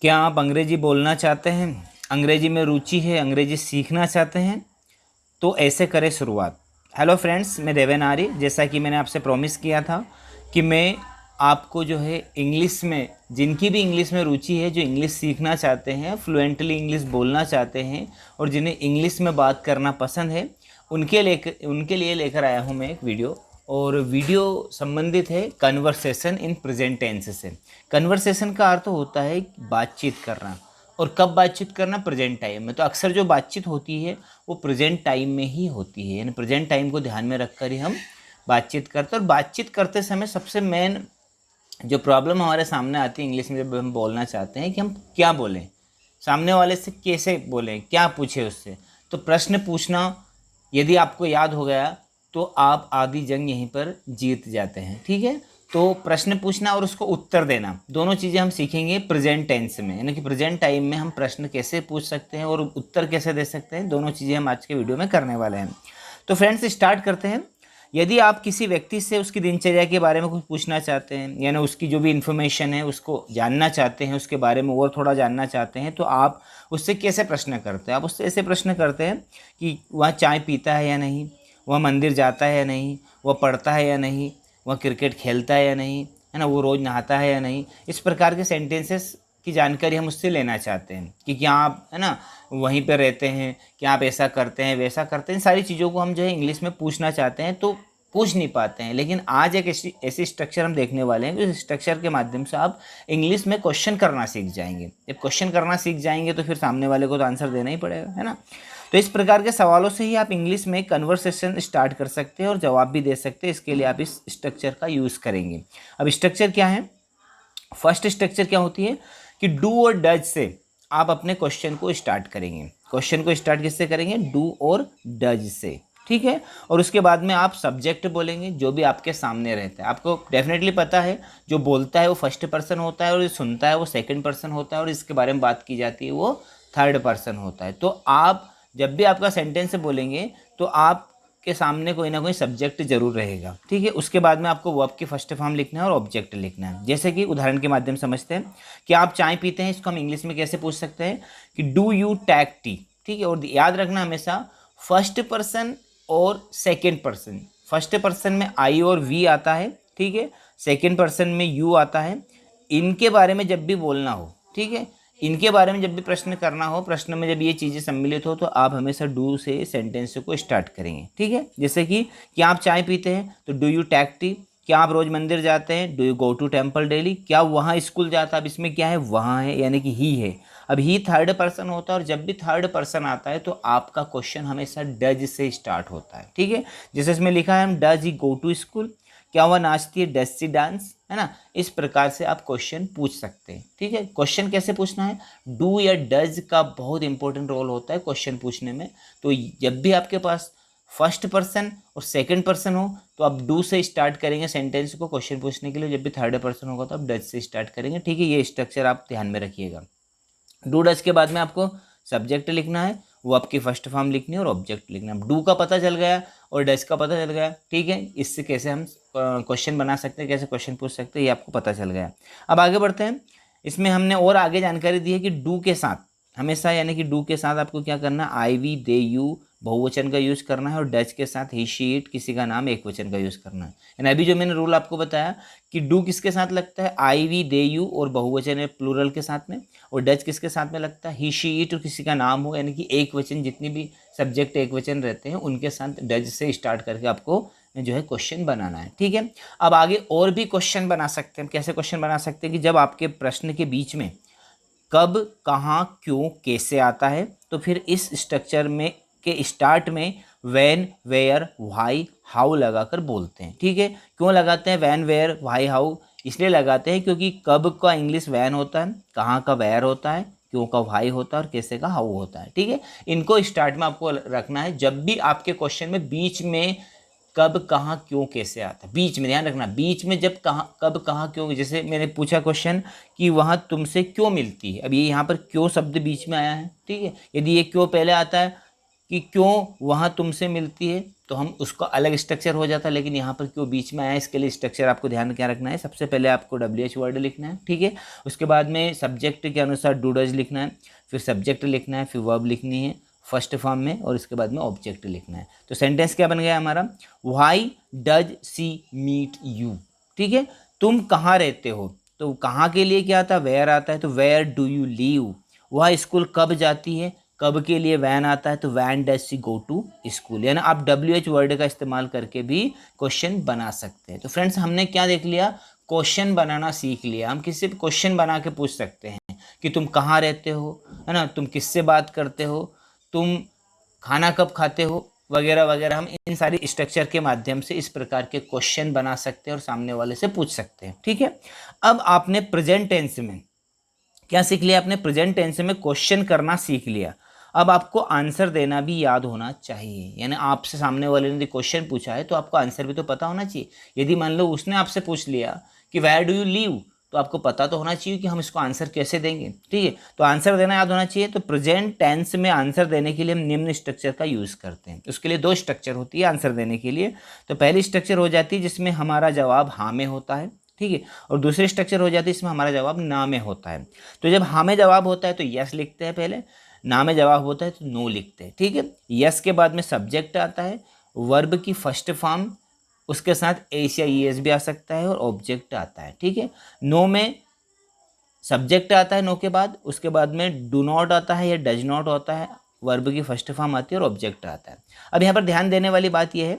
क्या आप अंग्रेजी बोलना चाहते हैं, अंग्रेजी में रुचि है, अंग्रेजी सीखना चाहते हैं? तो ऐसे करें शुरुआत। हेलो फ्रेंड्स, मैं देवेन आर्य। जैसा कि मैंने आपसे प्रॉमिस किया था कि मैं आपको जो है इंग्लिश में, जिनकी भी इंग्लिश में रुचि है, जो इंग्लिश सीखना चाहते हैं, फ्लुएंटली इंग्लिश बोलना चाहते हैं और जिन्हें इंग्लिश में बात करना पसंद है, उनके लिए लेकर आया हूँ मैं एक वीडियो। और वीडियो संबंधित है कन्वर्सेशन इन प्रेजेंट टेंस से। कन्वर्सेशन का अर्थ होता है बातचीत करना, और कब बातचीत करना? प्रेजेंट टाइम में। तो अक्सर जो बातचीत होती है वो प्रेजेंट टाइम में ही होती है, यानी प्रेजेंट टाइम को ध्यान में रखकर ही हम बातचीत करते हैं। और बातचीत करते समय सबसे मेन जो प्रॉब्लम हमारे सामने आती है इंग्लिश में, जब हम बोलना चाहते हैं कि हम क्या बोलें, सामने वाले से कैसे बोलें, क्या पूछे उससे। तो प्रश्न पूछना यदि आपको याद हो गया तो आप आधी जंग यहीं पर जीत जाते हैं। ठीक है, तो प्रश्न पूछना और उसको उत्तर देना, दोनों चीज़ें हम सीखेंगे प्रेजेंट टेंस में, यानी कि प्रेजेंट टाइम में हम प्रश्न कैसे पूछ सकते हैं और उत्तर कैसे दे सकते हैं। दोनों चीज़ें हम आज के वीडियो में करने वाले हैं। तो फ्रेंड्स, स्टार्ट करते हैं। यदि आप किसी व्यक्ति से उसकी दिनचर्या के बारे में कुछ पूछना चाहते हैं, यानी उसकी जो भी इन्फॉर्मेशन है उसको जानना चाहते हैं, उसके बारे में और थोड़ा जानना चाहते हैं, तो आप उससे कैसे प्रश्न करते हैं? आप उससे ऐसे प्रश्न करते हैं कि वह चाय पीता है या नहीं, वह मंदिर जाता है या नहीं, वह पढ़ता है या नहीं, वह क्रिकेट खेलता है या नहीं, है ना, वो रोज़ नहाता है या नहीं। इस प्रकार के सेंटेंसेस की जानकारी हम उससे लेना चाहते हैं कि क्या आप, है ना, वहीं पर रहते हैं, क्या आप ऐसा करते हैं, वैसा करते हैं। सारी चीज़ों को हम जो है इंग्लिश में पूछना चाहते हैं, तो पूछ नहीं पाते हैं। लेकिन आज एक ऐसी स्ट्रक्चर हम देखने वाले हैं कि उस स्ट्रक्चर के माध्यम से आप इंग्लिश में क्वेश्चन करना सीख जाएंगे। जब क्वेश्चन करना सीख जाएंगे तो फिर सामने वाले को तो आंसर देना ही पड़ेगा, है ना। तो इस प्रकार के सवालों से ही आप इंग्लिश में कन्वर्सेशन स्टार्ट कर सकते हैं और जवाब भी दे सकते हैं। इसके लिए आप इस स्ट्रक्चर का यूज़ करेंगे। अब स्ट्रक्चर क्या है? फर्स्ट स्ट्रक्चर क्या होती है कि डू और डज से आप अपने क्वेश्चन को स्टार्ट करेंगे। क्वेश्चन को स्टार्ट किससे करेंगे? डू और डज से। ठीक है, और उसके बाद में आप सब्जेक्ट बोलेंगे जो भी आपके सामने रहता है। आपको डेफिनेटली पता है, जो बोलता है वो फर्स्ट पर्सन होता है और जो सुनता है वो सेकंड पर्सन होता है और इसके बारे में बात की जाती है वो थर्ड पर्सन होता है। तो आप जब भी आपका सेंटेंस बोलेंगे तो आप के सामने कोई ना कोई सब्जेक्ट जरूर रहेगा। ठीक है, उसके बाद में आपको वर्ब की फर्स्ट फॉर्म लिखना है और ऑब्जेक्ट लिखना है। जैसे कि उदाहरण के माध्यम समझते हैं कि आप चाय पीते हैं, इसको हम इंग्लिश में कैसे पूछ सकते हैं कि डू यू टेक टी। ठीक है, और याद रखना हमेशा फर्स्ट पर्सन और सेकेंड पर्सन। फर्स्ट पर्सन में आई और वी आता है, ठीक है, सेकेंड पर्सन में यू आता है। इनके बारे में जब भी बोलना हो, ठीक है, इनके बारे में जब भी प्रश्न करना हो, प्रश्न में जब ये चीज़ें सम्मिलित हो, तो आप हमेशा डू से सेंटेंस को स्टार्ट करेंगे। ठीक है, जैसे कि क्या आप चाय पीते हैं तो डू यू टेक टी। क्या आप रोज मंदिर जाते हैं? Do you go to temple daily. क्या वहाँ स्कूल जाता है? अब इसमें क्या है? वहाँ है, यानी कि ही है। अब ही थर्ड पर्सन होता है और जब भी थर्ड पर्सन आता है तो आपका क्वेश्चन हमेशा डज से स्टार्ट होता है। ठीक है, जैसे इसमें लिखा है हम does he go to school. क्या वह नाचती है? डज सी डांस, है ना। इस प्रकार से आप क्वेश्चन पूछ सकते हैं। ठीक है, क्वेश्चन कैसे पूछना है? डू या डज का बहुत इंपॉर्टेंट रोल होता है क्वेश्चन पूछने में। तो जब भी आपके पास फर्स्ट पर्सन और सेकंड पर्सन हो तो आप डू से स्टार्ट करेंगे सेंटेंस को क्वेश्चन पूछने के लिए। जब भी थर्ड पर्सन होगा तो आप डज से स्टार्ट करेंगे। ठीक है, ये स्ट्रक्चर आप ध्यान में रखिएगा। डू डज के बाद में आपको सब्जेक्ट लिखना है, वो आपकी फर्स्ट फॉर्म लिखनी है और ऑब्जेक्ट लिखना है। डू का पता चल गया और डज का पता चल गया। ठीक है, इससे कैसे हम क्वेश्चन बना सकते हैं, कैसे क्वेश्चन पूछ सकते हैं, ये आपको पता चल गया। अब आगे बढ़ते हैं। इसमें हमने और आगे जानकारी दी है कि डू के साथ हमेशा, यानी कि डू के साथ आपको क्या करना है? आई वी दे यू बहुवचन का यूज़ करना है और डज के साथ ही शी इट किसी का नाम एक वचन का यूज़ करना है। यानी अभी जो मैंने रूल आपको बताया कि डू किसके साथ लगता है? आई वी दे यू और बहुवचन है प्लूरल के साथ में, और डज किसके साथ में लगता है? ही शी इट और किसी का नाम हो, यानी कि एक वचन, जितनी भी सब्जेक्ट एक वचन रहते हैं उनके साथ डज से स्टार्ट करके आपको जो है क्वेश्चन बनाना है। ठीक है, अब आगे और भी क्वेश्चन बना सकते हैं। कैसे क्वेश्चन बना सकते हैं कि जब आपके प्रश्न के बीच में कब, कहाँ, क्यों, कैसे आता है, तो फिर इस स्ट्रक्चर में के स्टार्ट में व्हेन, वेयर, व्हाई, हाउ लगाकर बोलते हैं। ठीक है, क्यों लगाते हैं व्हेन, वेयर, व्हाई, हाउ? इसलिए लगाते हैं क्योंकि कब का इंग्लिश व्हेन होता है, कहाँ का वेयर होता है, क्यों का व्हाई होता है और कैसे का हाउ होता है। ठीक है, इनको स्टार्ट में आपको रखना है। जब भी आपके क्वेश्चन में बीच में कब, कहाँ, क्यों, कैसे आता है, बीच में ध्यान रखना, बीच में जब कहाँ, कब, कहाँ, क्यों। जैसे मैंने पूछा क्वेश्चन कि वहाँ तुमसे क्यों मिलती है, अब ये यहाँ पर क्यों शब्द बीच में आया है। ठीक है, यदि ये क्यों पहले आता है कि क्यों वहाँ तुमसे मिलती है, तो हम उसका अलग स्ट्रक्चर हो जाता है, लेकिन यहाँ पर क्यों बीच में आया, इसके लिए स्ट्रक्चर आपको ध्यान क्या रखना है। सबसे पहले आपको WH वर्ड लिखना है, ठीक है। उसके बाद में सब्जेक्ट के अनुसार डू डज लिखना है, फिर सब्जेक्ट लिखना है, फिर वर्ब लिखनी है फर्स्ट फॉर्म में, और इसके बाद में ऑब्जेक्ट लिखना है। तो सेंटेंस क्या बन गया हमारा, why does she meet you, ठीक है। तुम कहाँ रहते हो, तो कहाँ के लिए क्या आता है, वेयर आता है, तो वेयर डू यू लीव। वह स्कूल कब जाती है, कब के लिए वैन आता है, तो when does she go to school. यानी आप WH वर्ड का इस्तेमाल करके भी क्वेश्चन बना सकते हैं। तो फ्रेंड्स हमने क्या देख लिया, क्वेश्चन बनाना सीख लिया। हम किसी भी क्वेश्चन बना के पूछ सकते हैं कि तुम कहाँ रहते हो, है ना, तुम किससे बात करते हो, तुम खाना कब खाते हो, वगैरह वगैरह। हम इन सारी स्ट्रक्चर के माध्यम से इस प्रकार के क्वेश्चन बना सकते हैं और सामने वाले से पूछ सकते हैं, ठीक है। अब आपने प्रेजेंट टेंस में क्या सीख लिया, आपने प्रेजेंट टेंस में क्वेश्चन करना सीख लिया। अब आपको आंसर देना भी याद होना चाहिए, यानी आपसे सामने वाले ने क्वेश्चन पूछा है तो आपको आंसर भी तो पता होना चाहिए। यदि मान लो उसने आपसे पूछ लिया कि वेयर डू यू लिव, तो आपको पता तो होना चाहिए कि हम इसको आंसर कैसे देंगे, ठीक है। तो आंसर देना याद होना चाहिए। तो प्रेजेंट टेंस में आंसर देने के लिए हम निम्न स्ट्रक्चर का यूज़ करते हैं। उसके लिए 2 स्ट्रक्चर होती है आंसर देने के लिए। तो पहली स्ट्रक्चर हो जाती है जिसमें हमारा जवाब हाँ में होता है, ठीक है, और दूसरी स्ट्रक्चर हो जाती है इसमें हमारा जवाब ना में होता है। तो जब हाँ में जवाब होता है तो यस लिखते हैं पहले, ना में जवाब होता है तो नो लिखते हैं, ठीक है। यस के बाद में सब्जेक्ट आता है, वर्ब की फर्स्ट फॉर्म, उसके साथ एस या ईएस भी आ सकता है, और ऑब्जेक्ट आता है, ठीक है। नो में सब्जेक्ट आता है नो के बाद, उसके बाद में डू नॉट आता है या डज नॉट होता है, वर्ब की फर्स्ट फॉर्म आती है और ऑब्जेक्ट आता है। अब यहाँ पर ध्यान देने वाली बात यह है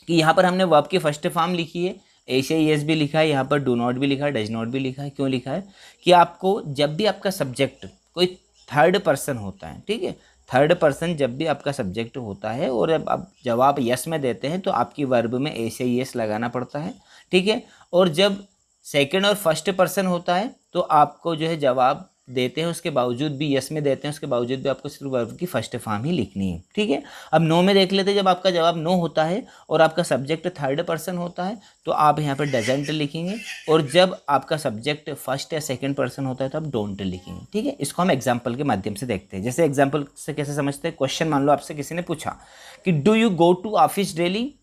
कि यहाँ पर हमने वर्ब की फर्स्ट फॉर्म लिखी है, एस या ईएस भी लिखा है, यहाँ पर डू नॉट भी लिखा है, डज नॉट भी लिखा है। क्यों लिखा है कि आपको जब भी आपका सब्जेक्ट कोई थर्ड पर्सन होता है, ठीक है, थर्ड पर्सन जब भी आपका सब्जेक्ट होता है और जब आप जवाब यस में देते हैं तो आपकी वर्ब में एस या ईएस लगाना पड़ता है, ठीक है। और जब सेकंड और फर्स्ट पर्सन होता है तो आपको जो है जवाब देते हैं उसके बावजूद भी, यस में देते हैं उसके बावजूद भी आपको सिर्फ वर्ब की फर्स्ट फॉर्म ही लिखनी है, ठीक है। अब नो में देख लेते हैं, जब आपका जवाब नो होता है और आपका सब्जेक्ट थर्ड पर्सन होता है तो आप यहाँ पर डजंट लिखेंगे, और जब आपका सब्जेक्ट फर्स्ट या सेकंड पर्सन होता है तो आप डोंट लिखेंगे, ठीक है। इसको हम एग्जाम्पल के माध्यम से देखते हैं। जैसे एग्जाम्पल से कैसे समझते हैं, क्वेश्चन मान लो आपसे किसी ने पूछा कि do you go to office daily,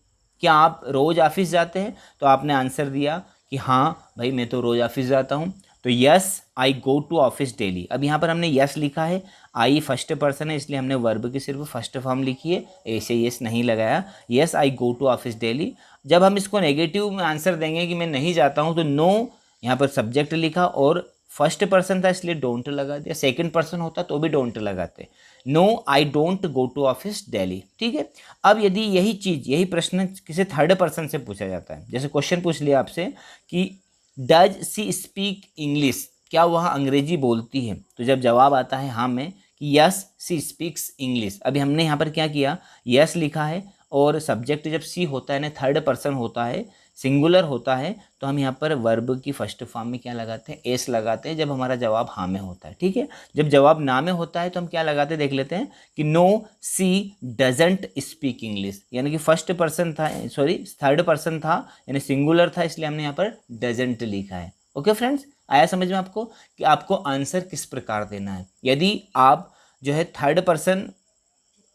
क्या आप रोज़ ऑफिस जाते हैं, तो आपने आंसर दिया कि हाँ भाई मैं तो रोज़ ऑफिस जाता हूँ, तो yes I go to office daily. अब यहाँ पर हमने यस लिखा है, आई फर्स्ट पर्सन है इसलिए हमने वर्ब की सिर्फ फर्स्ट फॉर्म लिखी है, ऐसे यस नहीं लगाया, yes I go to office daily. जब हम इसको नेगेटिव में आंसर देंगे कि मैं नहीं जाता हूँ, तो नो यहाँ पर सब्जेक्ट लिखा और फर्स्ट पर्सन था इसलिए डोंट लगा दिया, सेकंड पर्सन होता तो भी डोंट लगाते, no I don't go to office daily, ठीक है। अब यदि यही प्रश्न किसी थर्ड पर्सन से पूछा जाता है, जैसे क्वेश्चन पूछ लिया आपसे कि डज सी स्पीक इंग्लिश, क्या वह अंग्रेजी बोलती है, तो जब जवाब आता है हाँ में कि यस सी स्पीक्स इंग्लिश। अभी हमने यहाँ पर क्या किया, यस लिखा है और सब्जेक्ट जब सी होता है ना थर्ड पर्सन होता है, सिंगुलर होता है, तो हम यहाँ पर वर्ब की फर्स्ट फॉर्म में क्या लगाते हैं, एस लगाते हैं जब हमारा जवाब हाँ में होता है, ठीक है। जब जवाब ना में होता है तो हम क्या लगाते हैं देख लेते हैं कि no she doesn't speak English, यानी कि फर्स्ट पर्सन था, सॉरी थर्ड पर्सन था यानी सिंगुलर था इसलिए हमने यहाँ पर डजंट लिखा है। ओके फ्रेंड्स, आया समझ में आपको कि आपको आंसर किस प्रकार देना है। यदि आप जो है थर्ड पर्सन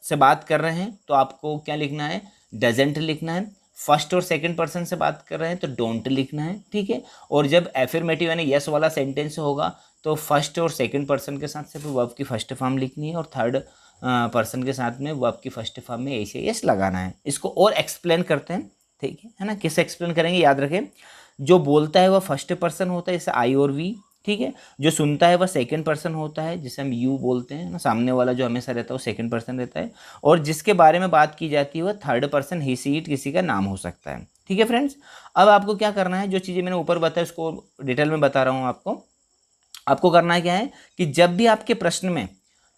से बात कर रहे हैं तो आपको क्या लिखना है, डजंट लिखना है। फर्स्ट और सेकंड पर्सन से बात कर रहे हैं तो डोंट लिखना है, ठीक है। और जब एफर्मेटिव यानी यस वाला सेंटेंस होगा तो फर्स्ट और सेकंड पर्सन के साथ सिर्फ वर्ब की फर्स्ट फॉर्म लिखनी है और थर्ड पर्सन के साथ में वर्ब की फर्स्ट फॉर्म में ऐसे यस लगाना है। इसको और एक्सप्लेन करते हैं, ठीक है ना। किससे एक्सप्लेन करेंगे, याद रखें, जो बोलता है वह फर्स्ट पर्सन होता है जैसे आई और वी, ठीक है। जो सुनता है वह सेकंड पर्सन होता है जिसे हम यू बोलते हैं ना, सामने वाला जो हमेशा रहता है वो सेकंड पर्सन रहता है, और जिसके बारे में बात की जाती है वह third person he see it किसी का नाम हो सकता है, ठीक है फ्रेंड्स। अब आपको क्या करना है, जो चीज़ें मैंने ऊपर बताया उसको डिटेल में बता रहा हूँ आपको करना है क्या है कि जब भी आपके प्रश्न में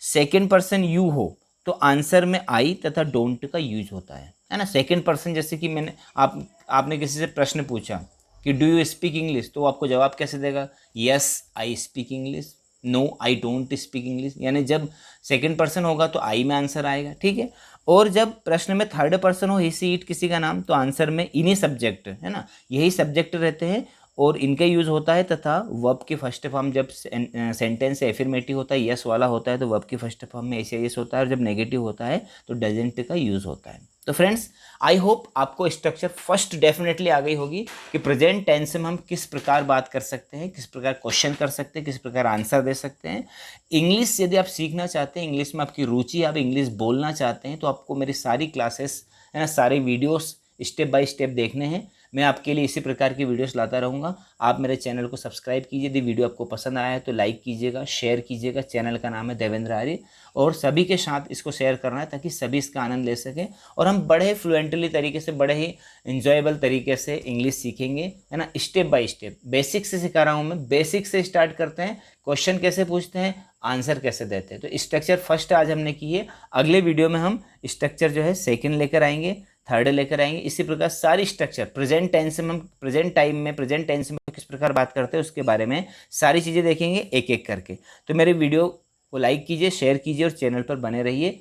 सेकेंड पर्सन यू हो तो आंसर में आई तथा डोंट का यूज होता है ना। सेकेंड पर्सन जैसे कि मैंने आपने किसी से प्रश्न पूछा कि डू यू स्पीक इंग्लिश, तो आपको जवाब कैसे देगा, yes I speak English, no I don't speak English, यानी जब सेकंड पर्सन होगा तो आई में आंसर आएगा, ठीक है। और जब प्रश्न में थर्ड पर्सन हो ही सी इट किसी का नाम तो आंसर में इन्हीं सब्जेक्ट है ना, यही सब्जेक्ट रहते हैं और इनका यूज़ होता है तथा वर्ब की फर्स्ट फॉर्म जब सेंटेंस एफर्मेटिव होता है, यस वाला होता है, तो वर्ब की फर्स्ट फॉर्म में ऐसे यस होता है, और जब नेगेटिव होता है तो डजेंट का यूज़ होता है। तो फ्रेंड्स, आई होप आपको स्ट्रक्चर फर्स्ट डेफिनेटली आ गई होगी कि प्रेजेंट टेंस में हम किस प्रकार बात कर सकते हैं, किस प्रकार क्वेश्चन कर सकते हैं, किस प्रकार आंसर दे सकते हैं। इंग्लिश यदि आप सीखना चाहते हैं, इंग्लिश में आपकी रुचि, आप इंग्लिश बोलना चाहते हैं, तो आपको मेरी सारी क्लासेस है ना, सारे वीडियोस स्टेप बाय स्टेप देखने हैं। मैं आपके लिए इसी प्रकार की वीडियोस लाता रहूँगा। आप मेरे चैनल को सब्सक्राइब कीजिए। यदि वीडियो आपको पसंद आया है तो लाइक कीजिएगा, शेयर कीजिएगा। चैनल का नाम है देवेंद्र आर्य, और सभी के साथ इसको शेयर करना है ताकि सभी इसका आनंद ले सकें और हम बड़े फ्लुएंटली तरीके से, बड़े ही इंजॉयबल तरीके से इंग्लिश सीखेंगे, है ना, स्टेप बाय स्टेप। बेसिक से सिखा रहा हूँ मैं, बेसिक से स्टार्ट करते हैं। क्वेश्चन कैसे पूछते हैं, आंसर कैसे देते हैं। तो स्ट्रक्चर फर्स्ट आज हमने की है। अगले वीडियो में हम स्ट्रक्चर जो है सेकेंड लेकर आएंगे, थर्ड लेकर आएंगे। इसी प्रकार सारी स्ट्रक्चर प्रेजेंट टेंस में, हम प्रेजेंट टाइम में, प्रेजेंट टेंस में किस प्रकार बात करते हैं उसके बारे में सारी चीज़ें देखेंगे एक एक करके। तो मेरे वीडियो को लाइक कीजिए, शेयर कीजिए और चैनल पर बने रहिए।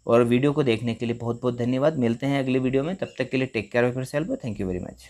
और वीडियो को देखने के लिए बहुत बहुत धन्यवाद। मिलते हैं अगले वीडियो में, तब तक के लिए take care of yourself. Thank you very much.